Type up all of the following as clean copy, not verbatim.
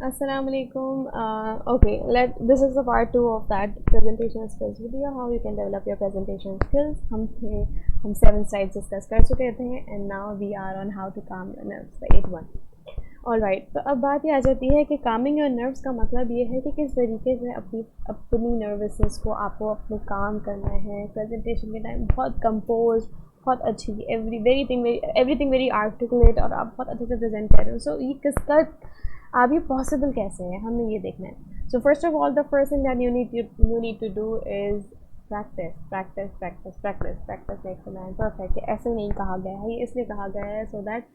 Assalamu alaikum. Okay, this is the part two of that presentation skills video. How you can develop your presentation skills. हम 7 slides discuss कर चुके थे and now we are on how to calm your nerves, the 8 1. Alright, तो अब बात ये आ जाती है कि calming your nerves का मतलब ये है कि किस तरीके से अपनी nervousness को आपको अपने काम करना है presentation के टाइम बहुत composed, बहुत अच्छी everything very articulate और आप बहुत अच्छे से present कर रहे हो. So ये किसका अब ये पॉसिबल कैसे है, हमें ये देखना है. So first of all the first thing that you need to do is practice practice practice practice practice makes a man perfect. ऐसे नहीं कहा गया है, ये इसलिए कहा गया है so that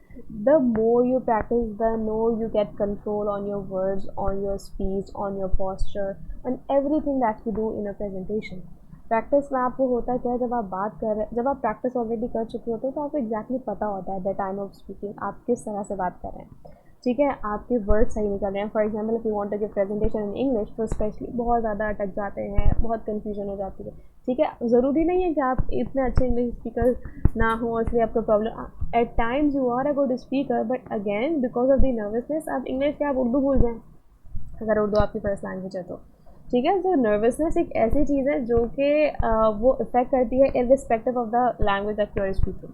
the more you practice the more you get control on your words, on your speech, on your posture, on everything that you do in a presentation. Practice में आपको होता क्या है, जब आप प्रैक्टिस ऑलरेडी कर चुके होते हो तो आपको एग्जैक्टली पता होता है द टाइम ऑफ स्पीकिंग आप किस तरह से बात कर रहे हैं. ठीक है, आपके वर्ड सही निकल रहे हैं. For example if you want to give presentation in English तो स्पेशली बहुत ज़्यादा अटक जाते हैं, बहुत कन्फ्यूजन हो जाती है. ठीक है, ज़रूरी नहीं है कि आप इतने अच्छे इंग्लिश स्पीकर ना हो इसलिए आपको problem. At times you are a good speaker but again because of the nervousness आप इंग्लिश के आप उर्दू भूल जाएँ, अगर उर्दू आपकी फर्स्ट लैंग्वेज है तो. ठीक है, तो नर्वसनेस एक ऐसी चीज़ है जो कि वो इफ़ेक्ट करती है irrespective of the language that you are speaking.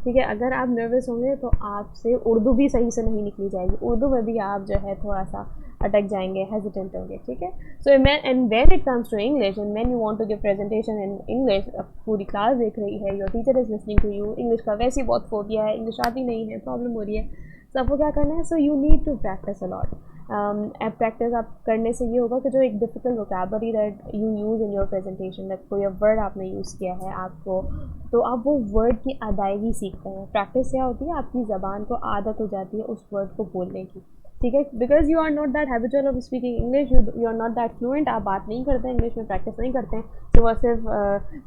ठीक है, अगर आप नर्वस होंगे तो आपसे उर्दू भी सही से नहीं निकली जाएगी, उर्दू में भी आप जो है थोड़ा सा अटक जाएंगे, हेजिटेंट होंगे. ठीक है, so and when it comes to English and when you want to give presentation in English, पूरी क्लास देख रही है, your teacher is listening to you, English का वैसे ही बहुत फोबिया है, इंग्लिश आती नहीं है, प्रॉब्लम हो रही है, तो आपको क्या करना है. So you need to practice a lot. Practice आप करने से ये होगा कि जो एक difficult vocabulary that you use in your presentation, that कोई वर्ड आपने यूज़ किया है आपको, तो आप वो वर्ड की अदायगी सीखते हैं. प्रैक्टिस क्या होती है, आपकी ज़बान को आदत हो जाती है उस वर्ड को बोलने की. ठीक है, because you are not that habitual of speaking English, you are not that fluent, आप बात नहीं करते हैं इंग्लिश में, प्रैक्टिस नहीं करते हैं, तो वह सिर्फ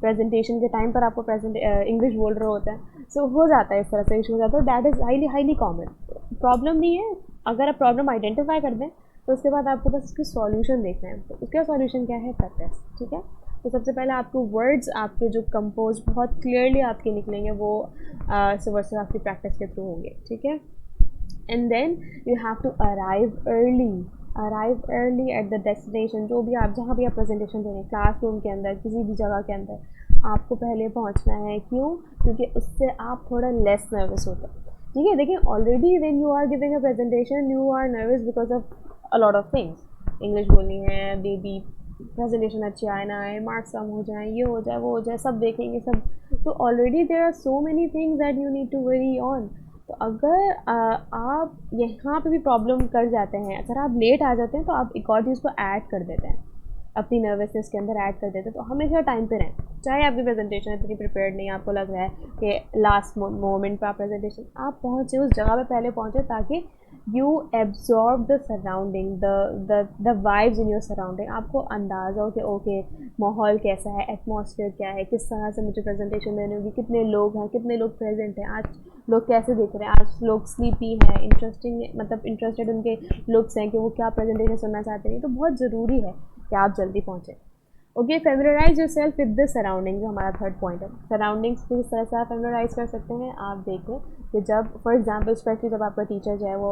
प्रेजेंटेशन के टाइम पर आपको इंग्लिश बोल रहे होते हैं. सो हो जाता है, इस तरह से इशू हो जाता है. That is highly common. Problem नहीं है, अगर आप प्रॉब्लम आइडेंटिफाई कर दें तो उसके बाद आपको बस इसकी सॉल्यूशन देखना है. तो उसका सॉल्यूशन क्या है, प्रैक्टिस. ठीक है, तो सबसे पहले आपको वर्ड्स आपके जो कंपोज बहुत क्लियरली आपके निकलेंगे वो सुबह से आपकी प्रैक्टिस के थ्रू होंगे. ठीक है, and then you have to arrive early at the destination. जो भी आप जहाँ भी आप प्रेजेंटेशन दे रहे हैं, क्लासरूम के अंदर, किसी भी जगह के अंदर, आपको पहले पहुँचना है. क्यों? क्योंकि उससे आप थोड़ा लेस नर्वस होते हैं. ठीक है, देखिए already when you are giving a presentation you are nervous because of a lot of things. English बोलनी है, बेबी प्रेजेंटेशन अच्छी आए ना आए, मार्क्स कम हो जाए, ये हो जाए, वो हो जाए, सब देखेंगे सब. तो already there are so many things that you need to worry on. तो अगर आप यहाँ पे भी प्रॉब्लम कर जाते हैं, अगर आप लेट आ जाते हैं तो आप एक और चीज़ को ऐड कर देते हैं, अपनी नर्वसनेस के अंदर ऐड कर देते हैं. तो हमेशा टाइम पे रहें, चाहे आपकी प्रेजेंटेशन इतनी प्रिपेयर्ड नहीं, आपको लग रहा है कि लास्ट मोमेंट पे आप प्रेजेंटेशन आप पहुँचे, उस जगह पे पहले पहुँचे ताकि you absorb the surrounding, the vibes in your surrounding. आपको अंदाज़ा हो कि ओके माहौल कैसा है, एटमॉस्फेयर क्या है, किस तरह से मुझे प्रेजेंटेशन देनी होगी, कितने लोग हैं, कितने लोग प्रेजेंट हैं, आज लोग कैसे दिख रहे हैं, आज लोग स्लीपी हैं, इंटरेस्टिंग मतलब इंटरेस्टेड उनके लुक्स हैं कि वो क्या प्रेजेंटेशन सुनना चाहते हैं. तो बहुत ज़रूरी है कि आप जल्दी पहुँचें. Okay, familiarise your self with the surrounding, जो हमारा थर्ड पॉइंट है. सराउंडिंग्स किस तरह से आप फेमिलराइज कर सकते हैं, आप देखें कि जब फॉर एग्जांपल स्पेशली जब आपका टीचर जो है वो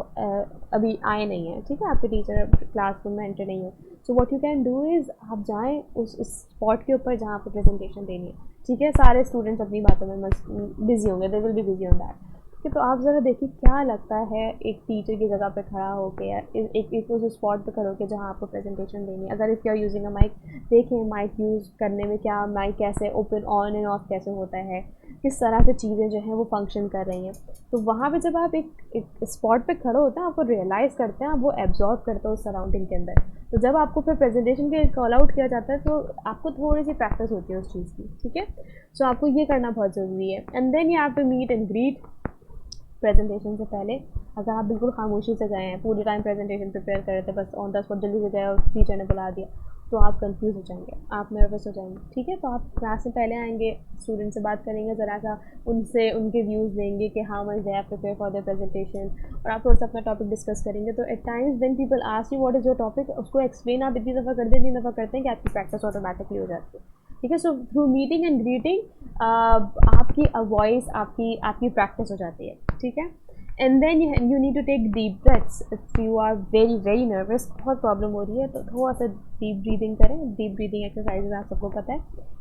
अभी आए नहीं है. ठीक है, आपके टीचर क्लासरूम में एंटर नहीं है. So what you can do is आप जाएँ उस स्पॉट के ऊपर जहाँ आपको प्रेजेंटेशन देनी है. ठीक है, सारे स्टूडेंट्स अपनी बातों में बिजी होंगे, they will be busy on that. तो आप ज़रा देखिए क्या लगता है एक टीचर की जगह पे खड़ा होकर या एक उस स्पॉट पे खड़े होकर जहाँ आपको प्रेजेंटेशन देनी है. अगर if you are using a mic, देखें माइक यूज़ करने में क्या माइक कैसे ओपन ऑन एंड ऑफ कैसे होता है, किस तरह से चीज़ें जो हैं वो फंक्शन कर रही हैं. तो वहाँ पे जब आप एक स्पॉट पे खड़े होते हैं आपको रियलाइज़ करते हैं, आप वो एब्जॉर्ब करते हो उस सराउंडिंग के अंदर. तो जब आपको फिर प्रेजेंटेशन के कॉल आउट किया जाता है तो आपको थोड़ी सी प्रैक्टिस होती है उस चीज़ की. ठीक है, सो आपको ये करना बहुत ज़रूरी है. And then you have to meet and greet presentation से पहले. अगर आप बिल्कुल खामोशी से गए हैं, पूरे टाइम प्रेजेंटेशन प्रिपेयर कर रहे थे, बस ऑन द स्पॉट जल्दी से गए और टीचर ने बुला दिया, तो आप कंफ्यूज हो जाएंगे, आप नर्वस हो जाएंगे. ठीक है, तो आप क्लास से पहले आएंगे, स्टूडेंट से बात करेंगे, ज़रा सा उनसे उनके व्यूज़ लेंगे कि how much they have prepare for the presentation, और आप थोड़ा सा अपना टॉपिक डिस्कस करेंगे. तो at times when people ask you what is your topic, उसको एक्सप्लेन आप इतनी दफ़ा कर दें, इतनी दफ़ा करते हैं कि आपकी प्रैक्टिस ऑटोमेटिकली हो जाती है. ठीक है, so through meeting and greeting आपकी वॉइस आपकी प्रैक्टिस हो जाती है. ठीक है, and then you need to take deep breaths. If you are very very nervous, बहुत प्रॉब्लम हो रही है, तो थोड़ा सा डीप ब्रीदिंग करें. डीप ब्रीदिंग एक्सरसाइजेज आप सबको पता है.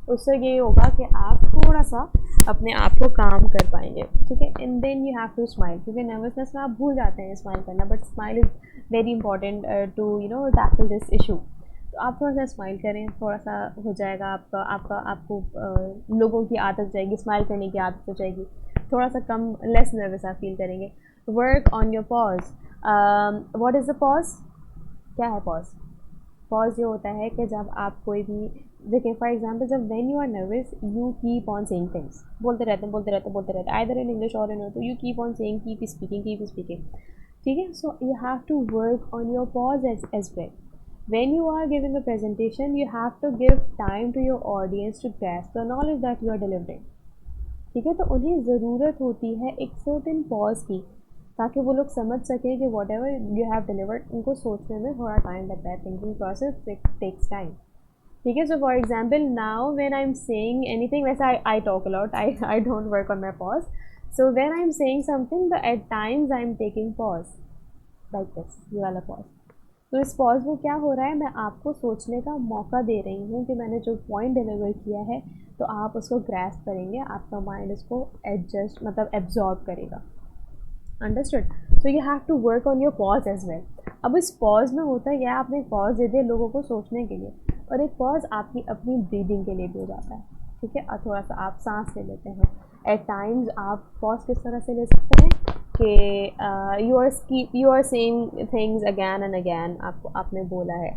उससे ये होगा कि आप थोड़ा सा अपने आप को काम कर पाएंगे. ठीक है. And then you have to smile, क्योंकि नर्वसनेस में आप भूल जाते हैं स्माइल करना, but smile is very important to tackle this issue. तो आप थोड़ा सा स्माइल करें, थोड़ा सा हो जाएगा आपका आपका आपको लोगों की आदत जाएगी, स्माइल करने की आदत हो जाएगी. थोड़ा सा कम लेस नर्वस आप फील करेंगे. Work on your pause. What is the pause? क्या है पॉज? पॉज ये होता है कि जब आप कोई भी, देखिए फॉर एग्जाम्पल, जब when you are nervous you keep on saying things, बोलते रहते हैं बोलते रहते हैं बोलते रहते हैं, either in English or in Urdu. You keep on saying, keep speaking. ठीक है. So you have to work on your pause as well. When you are giving a presentation, you have to give time to your audience to grasp the knowledge that you are delivering. ठीक है. तो उन्हें ज़रूरत होती है एक certain pause की, ताकि वो लोग समझ सकें कि whatever you have delivered, उनको सोचने में थोड़ा टाइम लगता है. Thinking process takes time. ठीक है. So for example now when I am saying anything, वैसे I talk a lot, I don't work on my pause. So when I am saying something, at times I am taking pause like this, ये वाला pause. तो इस pause में क्या हो रहा है, मैं आपको सोचने का मौका दे रही हूँ कि मैंने जो पॉइंट डिलीवर किया है, तो आप उसको ग्रैस्प करेंगे, आपका माइंड उसको एडजस्ट मतलब एब्जॉर्ब करेगा. Understood. So you have to work on your pause as well. अब इस पॉज में होता है, आपने एक पॉज दे दिया लोगों को सोचने के लिए, और एक पॉज आपकी अपनी ब्रीदिंग के लिए भी हो जाता है. ठीक है. और थोड़ा सा आप सांस ले लेते हैं. एट टाइम्स आप पॉज किस तरह से ले सकते हैं कि you are saying things again and again. आपने बोला है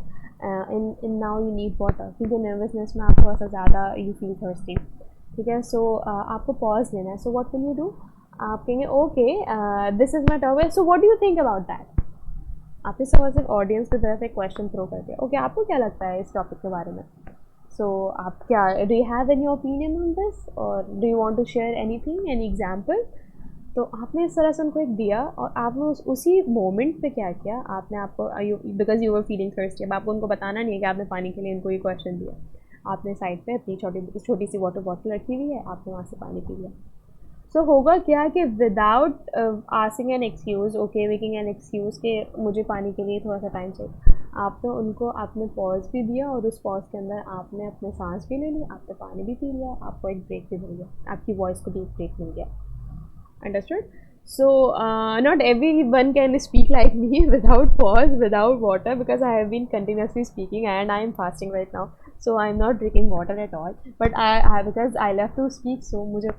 in now you need water, क्योंकि नर्वसनेस में आप थोड़ा सा ज़्यादा यू फील थर्स्टी. ठीक है. सो आपको पॉज लेना है. So what will you do? आप कहेंगे okay this is my topic, so what do you think about that. आपने सिर्फ ऑडियंस की तरफ एक क्वेश्चन थ्रो कर दिया. ओके, आपको क्या लगता है इस टॉपिक के बारे में? सो आप क्या, do you have any opinion on this, or do you want to share anything, any example? तो आपने इस तरह से उनको एक दिया, और आपने उसी मोमेंट पे क्या किया, आपने आपको because you were feeling thirsty. अब आपको उनको बताना नहीं है कि आपने पानी के लिए इनको ये क्वेश्चन दिया. आपने साइड पे अपनी छोटी सी वाटर बॉटल रखी हुई है, आपने वहाँ से पानी पी लिया. सो होगा क्या कि without asking an excuse, okay making an excuse कि मुझे पानी के लिए थोड़ा सा टाइम चाहिए, आपने उनको आपने पॉज भी दिया, और उस पॉज के अंदर आपने अपने सांस भी ले ली, आपने पानी भी पी लिया, आपको एक ब्रेक भी मिल गया, आपकी वॉइस को भी एक ब्रेक मिल गया. Understood? So, not everyone can speak like me without pause, without water, because I have been continuously speaking and I am fasting right now. So, I am not drinking water at all. But because I love to speak, so मुझे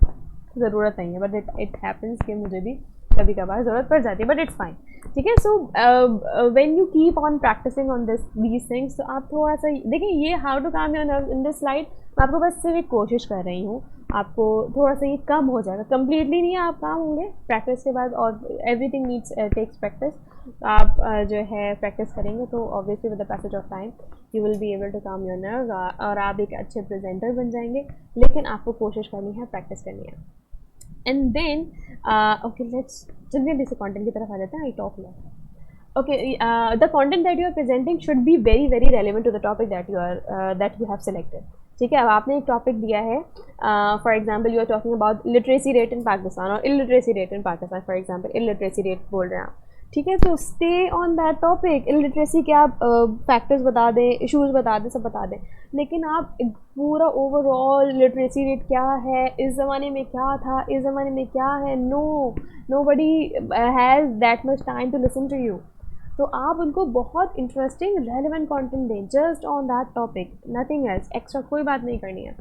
ज़रूरत नहीं है. But it happens कि मुझे भी कभी कभार ज़रूरत पड़ जाती है, बट इट्स फाइन. ठीक है. So when you keep on practicing on these things, तो आप थोड़ा सा देखिए, ये how to calm your nerve in this slide, मैं आपको बस सिर्फ एक कोशिश कर रही हूँ. आपको थोड़ा सा ये कम हो जाएगा, कम्प्लीटली नहीं आप काम होंगे प्रैक्टिस के बाद, और एवरीथिंग नीड्स टेक्स प्रैक्टिस. आप जो है प्रैक्टिस करेंगे तो obviously with the passage of time you will be able to calm your nerve, और आप एक अच्छे प्रेजेंटर बन जाएंगे. लेकिन आपको कोशिश करनी है, प्रैक्टिस करनी है. एंड देन ओके, लेट्स जल्दी से कंटेंट की तरफ आ जाते हैं. I talk lot. Okay, the content that you are presenting should be very very relevant to the topic that you have selected. ठीक है. अब आपने एक टॉपिक दिया है, for example you are talking about literacy rate in Pakistan or illiteracy rate in Pakistan. For example illiteracy rate बोल रहे हैं आप. ठीक है. तो stay on that topic. Illiteracy के आप फैक्टर्स बता दें, इशूज़ बता दें, सब बता दें, लेकिन आप पूरा ओवरऑल लिटरेसी रेट क्या है, इस ज़माने में क्या था, इस ज़माने में क्या है, nobody has that much time to listen to you. तो आप उनको बहुत इंटरेस्टिंग रेलिवेंट कंटेंट दें, just on that topic, nothing else, extra कोई बात नहीं करनी है.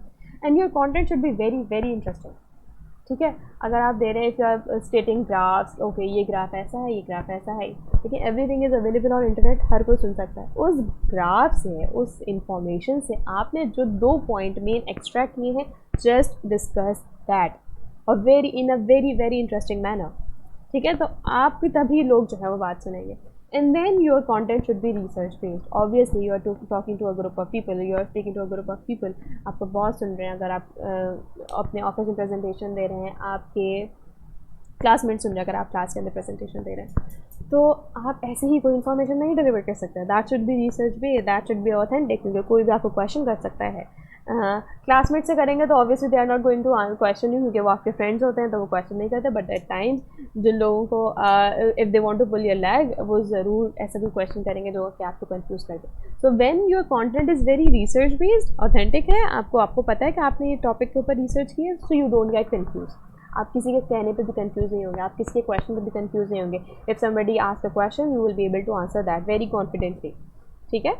And your content should be very very interesting. ठीक है. अगर आप दे रहे हैं, if you are stating graphs, okay ये ग्राफ ऐसा है, ये ग्राफ ऐसा है, लेकिन everything is available on internet, हर कोई सुन सकता है. उस ग्राफ से, उस इंफॉर्मेशन से आपने जो 2 पॉइंट मेन एक्सट्रैक्ट किए हैं, जस्ट डिस्कस दैट और in a very very interesting manner. ठीक है. तो आपकी तभी लोग जो है वो बात सुनेंगे. And then your content should be research based. Obviously you are talking to a group of people, you are speaking to a group of people. आपको बहुत सुन रहे हैं. अगर आप अपने ऑफिस में प्रेजेंटेशन दे रहे हैं, आपके क्लासमेट सुन रहे हैं, अगर आप क्लास के अंदर प्रेजेंटेशन दे रहे हैं, तो आप ऐसे ही कोई इन्फॉर्मेशन नहीं डिलीवर कर सकते. That should be research based, that should be authentic, क्योंकि कोई भी आपको क्वेश्चन कर सकता है. क्लासमेट से करेंगे तो obviously they are not going to question you, क्योंकि वो आपके फ्रेंड्स होते हैं तो वो क्वेश्चन नहीं करते, बट एट टाइम्स जिन लोगों को if they want to pull your leg, वो ज़रूर ऐसा कोई क्वेश्चन करेंगे जो कि आपको कंफ्यूज कर दे. So when your content is very research based, authentic है, आपको पता है कि आपने ये टॉपिक के ऊपर रिसर्च की है, so you don't get confuse. आप किसी के कहने पे भी कंफ्यूज नहीं होंगे, आप किसी के क्वेश्चन पे भी कंफ्यूज नहीं होंगे. If somebody ask a question you will be able to answer that very confidently. ठीक है.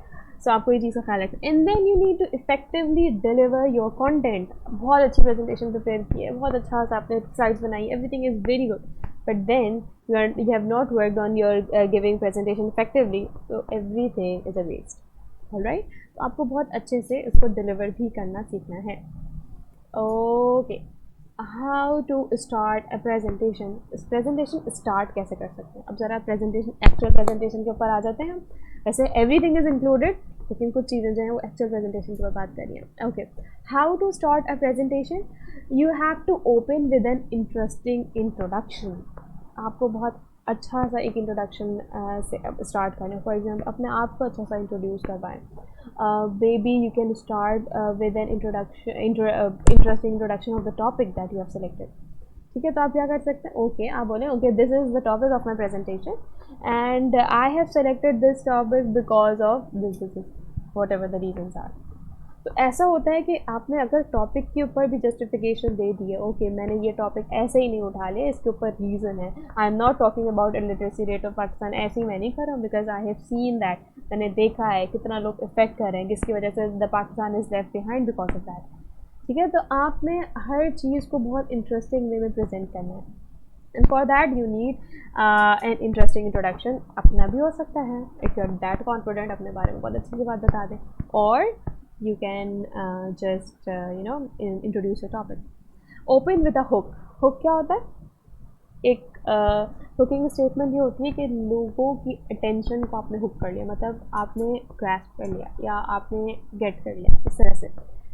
सो आपको ये चीज़ का ख्याल रखना. And then you need to effectively deliver your content. बहुत अच्छी प्रेजेंटेशन प्रिपेयर की है, बहुत अच्छा सा आपने स्लाइड्स बनाई, everything is very good, but then you have not worked on your giving presentation effectively, so everything is a waste. Alright, तो आपको बहुत अच्छे से इसको डिलीवर भी करना सीखना है. Okay, how to start a presentation. Presentation start कैसे कर सकते हैं? अब ज़रा प्रेजेंटेशन एक्चुअल प्रेजेंटेशन के ऊपर आ जाते हैं हम. वैसे एवरीथिंग इज़ इंक्लूडेड, लेकिन कुछ चीज़ें जो हैं वो एक्चुअल प्रेजेंटेशन के ऊपर बात करिए. Okay, how to start a presentation. You have to open with an interesting introduction. आपको बहुत अच्छा सा एक इंट्रोडक्शन से स्टार्ट करना है. फॉर एग्जांपल अपने आप को अच्छा सा इंट्रोड्यूस करवाएं. maybe you can start with an interesting introduction of the topic that you have selected. ठीक है, तो आप क्या कर सकते हैं? ओके, आप बोलें okay this is the topic of my presentation and I have selected this topic because of this whatever the reasons are. तो ऐसा होता है कि आपने अगर टॉपिक के ऊपर भी जस्टिफिकेशन दे दी है, ओके मैंने ये टॉपिक ऐसे ही नहीं उठा लिया, इसके ऊपर रीज़न है. I am not talking about literacy rate of Pakistan, ऐसे ही मैं नहीं कर रहा हूँ, because I have seen that, मैंने देखा है कितना लोग इफेक्ट कर रहे हैं, जिसकी वजह से the Pakistan is left behind because of that. ठीक है, तो आपने हर चीज़ को बहुत इंटरेस्टिंग वे में प्रेजेंट करना है. And for that you need an interesting introduction. अपना भी हो सकता है, if you are that confident, अपने बारे में बहुत अच्छी सी बात बता दें, और you can just introduce your topic. Open with a hook. Hook क्या होता है? एक हुकिंग स्टेटमेंट ये होती है कि लोगों की अटेंशन को आपने हुक कर लिया, मतलब आपने ग्रैस्प कर लिया या आपने गेट कर लिया, इस तरह से.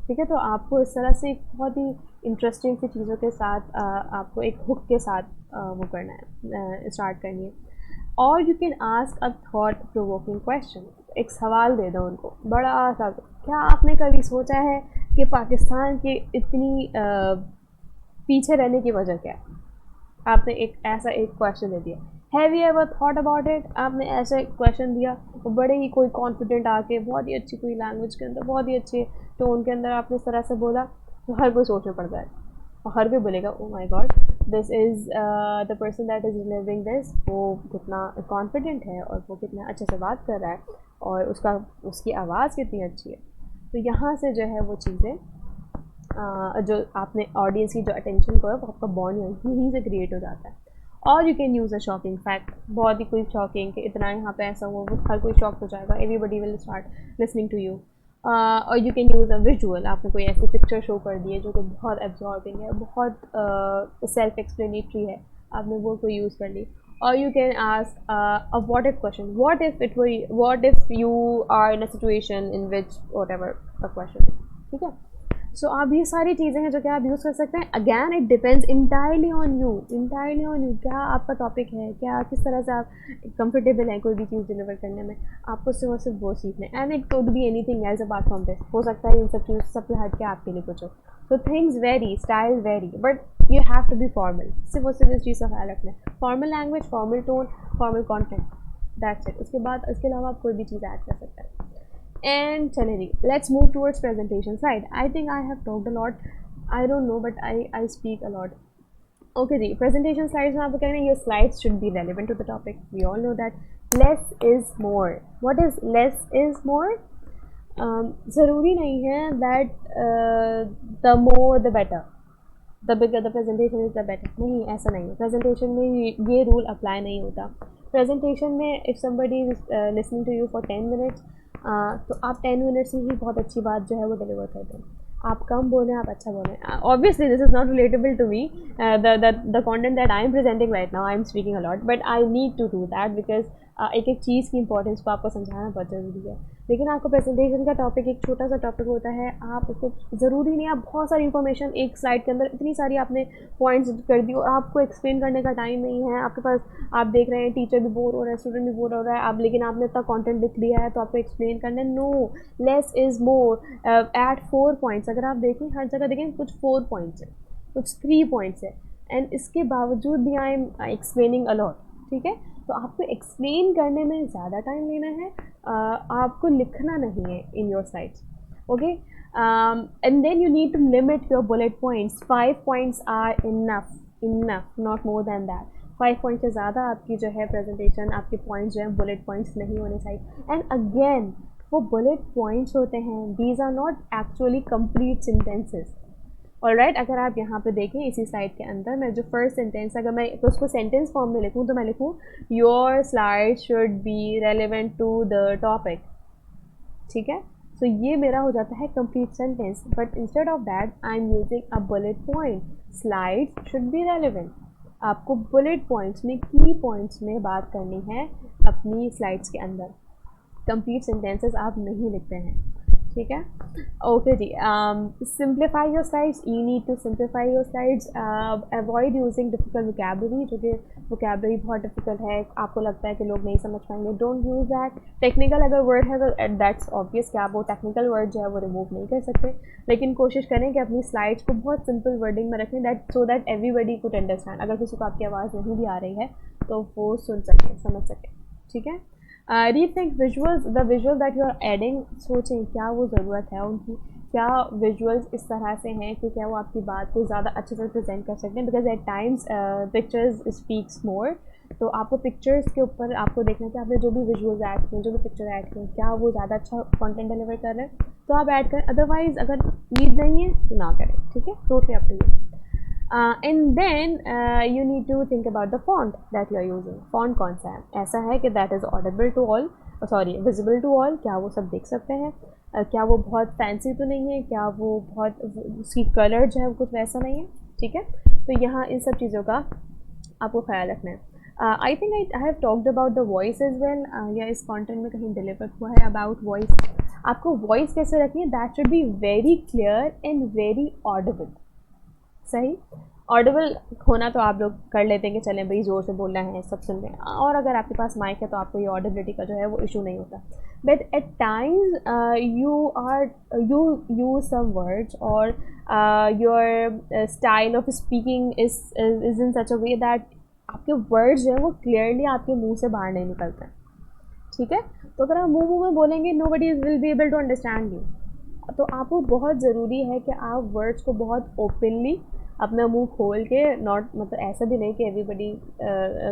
ठीक है, तो आपको इस तरह से एक बहुत ही इंटरेस्टिंग सी चीज़ों के साथ आपको एक हुक के साथ वो करना है, स्टार्ट करनी है. और you can ask a thought provoking question. एक सवाल दे दो उनको बड़ा सा. क्या आपने कभी सोचा है कि पाकिस्तान के इतनी पीछे रहने की वजह क्या है? आपने एक ऐसा एक क्वेश्चन दे दिया. Have you ever thought about it. आपने ऐसा एक क्वेश्चन दिया, वो बड़े ही कोई कॉन्फिडेंट आके बहुत ही अच्छी कोई लैंग्वेज के अंदर, बहुत ही अच्छे टोन के अंदर आपने इस तरह से बोला, तो हर कोई सोचने पड़ जाए और हर कोई बोलेगा oh my god this is the person that is living this. वो कितना कॉन्फिडेंट है और वो कितना अच्छे से बात कर रहा है और उसकी आवाज़ कितनी अच्छी है. तो यहाँ से जो है वो चीज़ें जो आपने ऑडियंस की जो अटेंशन को है वो आपका बॉन्ड यहीं से क्रिएट हो जाता है. और you can use a shocking fact. बहुत ही कोई शॉकिंग कि इतना यहाँ पे ऐसा हुआ, वो हर कोई शॉक हो जाएगा, everybody will start listening to you. और you can use a visual. आपने कोई ऐसी पिक्चर शो कर दी है जो कि बहुत एब्जॉर्बिंग है, बहुत सेल्फ एक्सप्लेनेटरी है, आपने वो कोई यूज़ कर ली. or you can ask a what if question. What if you are in a situation in which whatever the question is. ठीक है, सो आप ये सारी चीज़ें हैं जो कि आप यूज़ कर सकते हैं. Again it depends entirely on you. क्या आपका टॉपिक है, क्या किस तरह से आप कंफर्टेबल हैं कोई भी चीज़ डिलीवर करने में. आपको सिर्फ वो सीखना है. And it could be anything else apart from this. हो सकता है इन सब चीज़ सब हट के आपके लिए कुछ हो. So things vary, styles vary, but you have to be formal. सिर्फ इस चीज़ का ख्याल रखना है. Formal language, formal tone, formal content. That's it. उसके बाद इसके अलावा आप कोई भी चीज़ ऐड कर सकते हैं. And चलिए जी, let's move towards presentation side. I think I have talked a lot. I don't know, but I speak a lot. Okay ji, presentation slides में आपको कहना है your slides should be relevant to the topic. We all know that. Less is more. What is less is more? ज़रूरी नहीं है that the more the better, the bigger the presentation is the better. नहीं, ऐसा नहीं है. Presentation में ये rule apply नहीं होता. प्रेजेंटेशन में if somebody is listening to you for 10 minutes, तो आप 10 मिनट्स में ही बहुत अच्छी बात जो है वो डिलीवर कर दें. आप कम बोलें, आप अच्छा बोलें. Obviously this is not relatable to me. The content that I am presenting right now, I am speaking a lot, but I need to do that because एक एक चीज़ की इंपॉर्टेंस को आपको समझाना बहुत ज़रूरी है। लेकिन आपका प्रेजेंटेशन का टॉपिक एक छोटा सा टॉपिक होता है, आप उसको ज़रूरी नहीं आप बहुत सारी इन्फॉर्मेशन एक स्लाइड के अंदर इतनी सारी आपने पॉइंट्स कर दी और आपको एक्सप्लेन करने का टाइम नहीं है आपके पास। आप देख रहे हैं टीचर भी बोर हो रहा है, स्टूडेंट भी बोर हो रहा है, आप लेकिन आपने इतना कंटेंट लिख दिया है तो आपको एक्सप्लेन करना है। No, less is more. At 4 points, अगर आप देखें हर जगह देखें कुछ 4 पॉइंट्स है, कुछ 3 पॉइंट्स है, एंड इसके बावजूद भी आई एम एक्सप्लेनिंग अलॉट। ठीक है, तो आपको एक्सप्लेन करने में ज़्यादा टाइम लेना है, आपको लिखना नहीं है in your slides. Okay, and then you need to limit your bullet points. 5 points are enough, enough, not more than that. 5 point से ज़्यादा आपकी जो है प्रेजेंटेशन, आपके पॉइंट्स जो हैं बुलेट पॉइंट्स नहीं होने चाहिए। एंड अगेन वो बुलेट पॉइंट्स होते हैं, these are not actually complete sentences. Alright, अगर आप यहाँ पे देखें इसी स्लाइड के अंदर, मैं जो फर्स्ट सेंटेंस, अगर मैं तो उसको सेंटेंस फॉर्म में लिखूँ तो मैं लिखूँ your slide should be relevant to the topic. ठीक है, सो ये मेरा हो जाता है complete sentence, but instead of that I am using a bullet point. Slide should be relevant. आपको बुलेट पॉइंट्स में, की पॉइंट्स में बात करनी है अपनी स्लाइड्स के अंदर। कंप्लीट सेंटेंसेस आप नहीं लिखते हैं। ठीक है, ओके जी। Simplify your slides, you need to simplify your slides. Avoid using difficult vocabulary, जो कि वोकैबुलरी बहुत डिफिकल्ट है, आपको लगता है कि लोग नहीं समझ पाएंगे, डोंट यूज़ दैट। टेक्निकल अगर वर्ड है तो दैट्स ऑब्वियस कि आप वो टेक्निकल वर्ड जो है वो रिमूव नहीं कर सकते, लेकिन कोशिश करें कि अपनी स्लाइड्स को बहुत सिंपल वर्डिंग में रखें, that so that everybody could understand. अगर किसी को आपकी आवाज़ नहीं भी आ रही है तो वो सुन सकें, समझ सकें। ठीक है, rethink visuals, the visual that you are adding, सोचें क्या वो ज़रूरत है उनकी, क्या विजुअल्स इस तरह से हैं कि क्या वो आपकी बात को ज़्यादा अच्छे से प्रेजेंट कर सकते हैं, because at times pictures speaks मोर। तो आपको पिक्चर्स के ऊपर आपको देखना है कि आपने जो भी विजुअल्स ऐड किए, जो भी पिक्चर ऐड किए, क्या वो ज़्यादा अच्छा कंटेंट डिलीवर कर रहे हैं, तो आप ऐड करें, अदरवाइज़ अगर नीड नहीं है तो ना करें। ठीक है, totally up to you. And then you need to think about the font that you are using. Font कौन सा है, ऐसा है कि that is audible to all, sorry visible to all, क्या वो सब देख सकते हैं, क्या वो बहुत फैंसी तो नहीं है, क्या वो बहुत उसकी कलर जो है वो कुछ वैसा नहीं है। ठीक है, तो यहाँ इन सब चीज़ों का आपको ख्याल रखना है। I think I have talked about the voice as well, या इस कंटेंट में कहीं डिलीवर हुआ है अबाउट वॉइस। आपको वॉइस कैसे रखनी है, that should be very clear and very Audible. सही, ऑडिबल होना तो आप लोग कर लेते हैं कि चलें भाई ज़ोर से बोलना है सब सुन रहे हैं, और अगर आपके पास माइक है तो आपको ये ऑडिबिलिटी का जो है वो इशू नहीं होता। But at times you use some words और your style of speaking is in such a way that आपके वर्ड्स जो है वो क्लियरली आपके मुंह से बाहर नहीं निकलते हैं। ठीक है, तो अगर आप मुंह में बोलेंगे nobody will be able to understand you. तो आपको बहुत ज़रूरी है कि आप वर्ड्स को बहुत ओपनली अपना मुंह खोल के, नॉट मतलब ऐसा भी नहीं कि everybody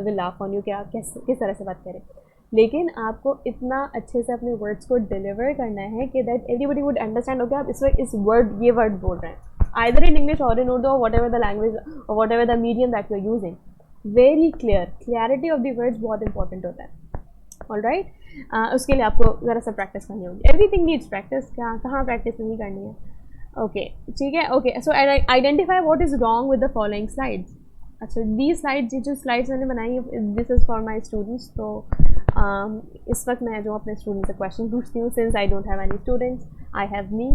will laugh on you कि आप किस तरह से बात करें, लेकिन आपको इतना अच्छे से अपने वर्ड्स को डिलीवर करना है कि दैट एवरीबडी वुड अंडरस्टैंड हो कि आप इस वक्त इस वर्ड ये वर्ड बोल रहे हैं, either in English or in Urdu, whatever the language or whatever the medium that you are using. Very clear, clarity of the words बहुत इंपॉर्टेंट होता है। ऑल राइट, उसके लिए आपको ज़रा सा प्रैक्टिस करनी होगी। एवरीथिंग नीड्स प्रैक्टिस, क्या कहाँ प्रैक्टिस नहीं करनी है। ओके, ठीक है, okay, so identify what is wrong with the following slides. अच्छा, दी स्लाइड्स, ये जो स्लाइड्स मैंने बनाई है, this is for my students. तो इस वक्त मैं जो अपने स्टूडेंट से क्वेश्चन पूछती हूँ, since I don't have any students, I have me,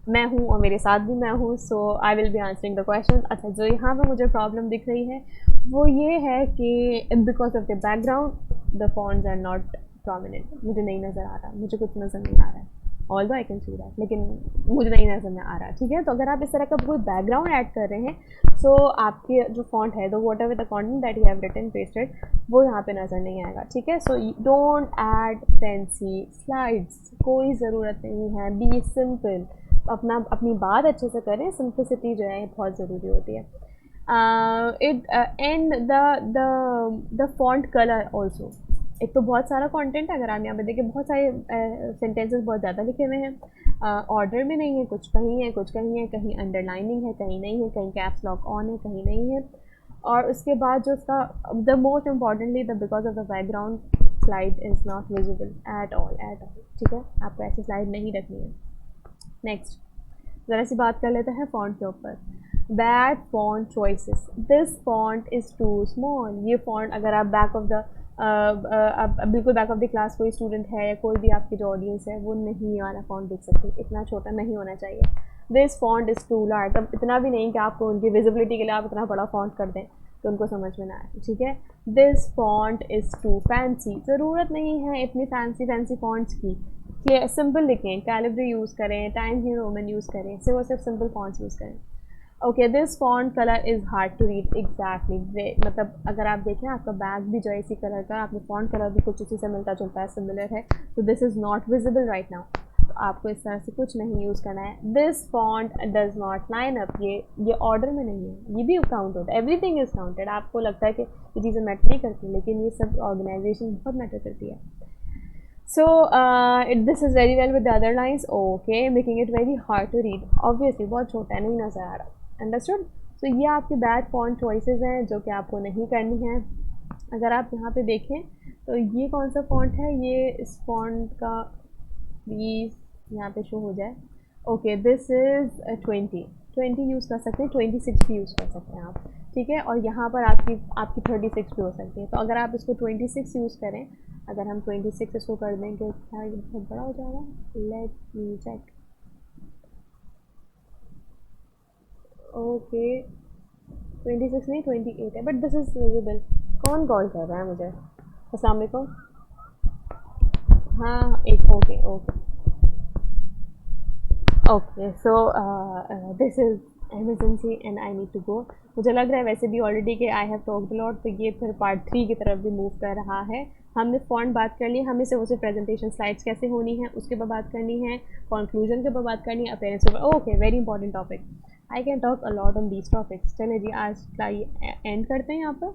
मैं हूँ और मेरे साथ भी मैं हूँ, so I will be answering the question. अच्छा, जो यहाँ पर मुझे प्रॉब्लम दिख रही है वो ये है कि because of the background the fonts are not prominent, मुझे नहीं नज़र आ रहा, मुझे कुछ नज़र नहीं आ रहा है, although I can see that, लेकिन मुझे नहीं नज़र में आ रहा। ठीक है, तो अगर आप इस तरह का कोई बैकग्राउंड ऐड कर रहे हैं, सो आपके जो फॉन्ट है, तो whatever the content that you have written pasted, वो यहाँ पे नज़र नहीं आएगा। ठीक है, so don't add fancy slides, कोई ज़रूरत नहीं है, बी सिंपल, अपनी बात अच्छे से करें, सिंपलिसिटी जो है बहुत ज़रूरी होती है। And the font colour also, एक तो बहुत सारा कंटेंट है, अगर आप यहाँ पे देखें बहुत सारे सेंटेंसेस बहुत ज़्यादा लिखे हुए हैं, ऑर्डर में नहीं है, कुछ कहीं है, कुछ कहीं है, कहीं अंडरलाइनिंग है, कहीं नहीं है, कहीं कैप्स लॉक ऑन है, कहीं नहीं है, और उसके बाद जो उसका the most importantly the because of the background slide is not visible at all, at all. ठीक है, आपको ऐसी स्लाइड नहीं रखनी है। नेक्स्ट ज़रा सी बात कर लेते हैं फॉन्ट के ऊपर। Bad font choices, this font is too small, ये फॉन्ट अगर आप बैक ऑफ द अब बिल्कुल बैक ऑफ द क्लास कोई स्टूडेंट है या कोई भी आपकी जो ऑडियंस है वो नहीं ये वाला फॉन्ट देख सकती, इतना छोटा नहीं होना चाहिए. This font is too large, अब इतना भी नहीं कि आपको उनकी विजिबिलिटी के लिए आप इतना बड़ा फॉन्ट कर दें तो उनको समझ में ना आए, ठीक है. This font is too fancy, ज़रूरत नहीं है इतनी फैंसी फैंसी फॉन्ट्स की. क्लियर, सिंपल लिखें, कैलिब्री यूज़ करें, टाइम्स न्यू रोमन यूज़ करें, सिर्फ सिंपल फॉन्ट्स यूज़ करें. Okay, this font colour is hard to read. Exactly, मतलब अगर आप देखें आपका बैग भी जो है इसी कलर का, आपने फॉन्ट कलर भी कुछ उसी से मिलता जुलता है, सिमिलर है, तो this is not visible right now. तो आपको इस तरह से कुछ नहीं यूज़ करना है. This font does not line up, ये ऑर्डर में नहीं है, ये भी काउंट होता है. Everything is counted. आपको लगता है कि ये चीज़ें मैटर नहीं करती, लेकिन ये सब ऑर्गेनाइजेशन बहुत मैटर करती है. So this is very well with the other lines. Okay, making it very hard to read. Obviously बहुत छोटा है, नहीं नज़र आ रहा. Understood? So ये आपकी बैड फॉन्ट चॉइसेस हैं जो कि आपको नहीं करनी है. अगर आप यहाँ पे देखें तो ये कौन सा फॉन्ट है, ये इस फॉन्ट का प्लीज़ यहाँ पे शो हो जाए. ओके, दिस इज़ 20 यूज़ कर सकते हैं, 26 भी यूज़ कर सकते हैं आप, ठीक है. और यहाँ पर आपकी 36 भी हो सकती है. तो अगर आप इसको 26 यूज़ करें, अगर हम 26 इसको कर देंगे, क्या ये बहुत बड़ा हो जाएगा? Let me check. ओके, 26 नहीं 28 है, बट दिस इज़ विजिबल. कौन कॉल कर रहा है मुझे? अस्सलाम वालेकुम. हाँ, एक okay okay okay. So this is emergency and I need to go. मुझे लग रहा है वैसे भी ऑलरेडी कि आई हैव टॉक्ड लॉट, तो ये फिर पार्ट 3 की तरफ भी मूव कर रहा है. हमने फ़ॉन्ट बात कर ली, हमें सिर्फ उसे प्रेजेंटेशन स्लाइड्स कैसे होनी है उसके ऊपर बात करनी है, कंक्लूजन के ऊपर बात करनी है, अपीयरेंस के ऊपर. Okay, very important topic. I can talk a lot on these topics. चलिए जी, आज का एंड करते हैं यहाँ पर.